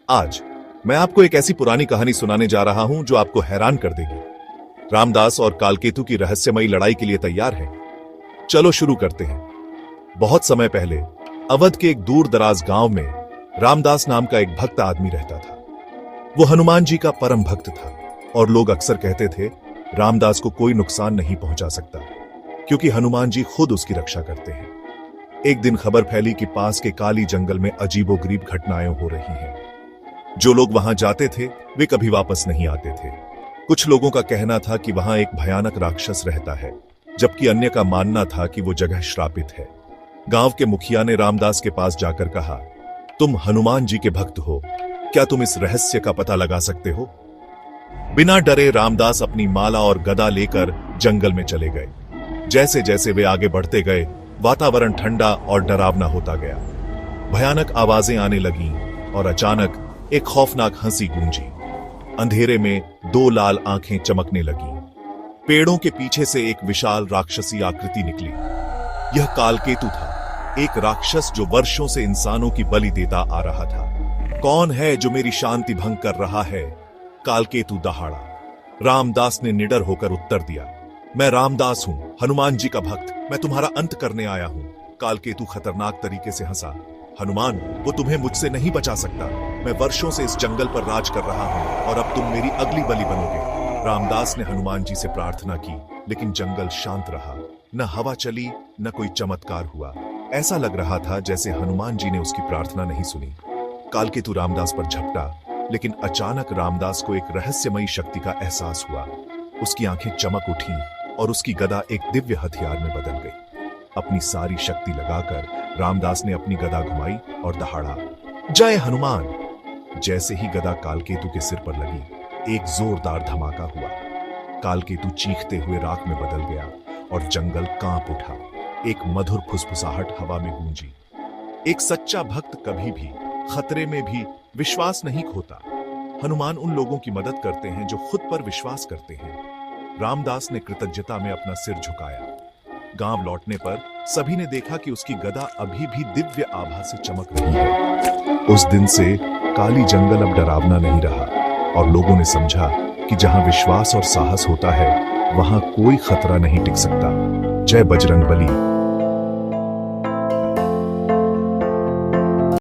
आज मैं आपको एक ऐसी पुरानी कहानी सुनाने जा रहा हूं जो आपको हैरान कर देगी। रामदास और कालकेतु की रहस्यमयी लड़ाई के लिए तैयार हैं? चलो शुरू करते हैं। बहुत समय पहले अवध के एक दूर दराज गांव में रामदास नाम का एक भक्त आदमी रहता था। वो हनुमान जी का परम भक्त था और लोग अक्सर कहते थे रामदास को कोई नुकसान नहीं पहुंचा सकता, क्योंकि हनुमान जी खुद उसकी रक्षा करते हैं। एक दिन खबर फैली कि पास के काली जंगल में अजीबोगरीब घटनाएं हो रही हैं। जो लोग वहां जाते थे वे कभी वापस नहीं आते थे। कुछ लोगों का कहना था कि वहां एक भयानक राक्षस रहता है, जबकि अन्य का मानना था कि वो जगह श्रापित है। गांव के मुखिया ने रामदास के पास जाकर कहा, तुम हनुमान जी के भक्त हो, क्या तुम इस रहस्य का पता लगा सकते हो? बिना डरे रामदास अपनी माला और गदा लेकर जंगल में चले गए। जैसे जैसे वे आगे बढ़ते गए, वातावरण ठंडा और डरावना होता गया। भयानक आवाजें आने लगीं और अचानक एक खौफनाक हंसी गूंजी। अंधेरे में दो लाल आंखें चमकने लगीं। पेड़ों के पीछे से एक विशाल राक्षसी आकृति निकली। यह कालकेतु था, एक राक्षस जो वर्षों से इंसानों की बलि देता आ रहा था। कौन है जो मेरी शांति भंग कर रहा है? कालकेतु दहाड़ा। रामदास ने निडर होकर उत्तर दिया, मैं रामदास हूं, हनुमान जी का भक्त, मैं तुम्हारा अंत करने आया हूं। कालकेतु खतरनाक तरीके से हंसा, हनुमान, वो तुम्हें मुझसे नहीं बचा सकता। मैं वर्षों से इस जंगल पर राज कर रहा हूं और अब तुम मेरी अगली बलि बनोगे। रामदास ने हनुमान जी से प्रार्थना की, लेकिन जंगल शांत रहा। न हवा चली, न कोई चमत्कार हुआ। ऐसा लग रहा था जैसे हनुमान जी ने उसकी प्रार्थना नहीं सुनी। कालकेतु रामदास पर झपटा, लेकिन अचानक रामदास को एक रहस्यमयी शक्ति का एहसास हुआ। उसकी आंखें चमक उठी और उसकी गदा एक दिव्य हथियार में बदल गई। अपनी सारी शक्ति लगाकर रामदास ने अपनी गदा घुमाई और दहाड़ा, जय हनुमान। जैसे ही गदा कालकेतु के सिर पर लगी, एक जोरदार धमाका हुआ। कालकेतु चीखते हुए राख में बदल गया और जंगल कांप उठा। एक मधुर फुसफुसाहट हवा में गूंजी। एक सच्चा भक्त कभी भी खतरे में भी विश्वास नहीं खोता। हनुमान उन लोगों की मदद करते हैं जो खुद पर विश्वास करते हैं। रामदास ने कृतज्ञता में अपना सिर झुकाया। गांव लौटने पर सभी ने देखा कि उसकी गदा अभी भी दिव्य आभा से चमक रही है। उस दिन से काली जंगल अब डरावना नहीं रहा और लोगों ने समझा कि जहां विश्वास और साहस होता है, वहां कोई खतरा नहीं टिक सकता। जय बजरंगबली।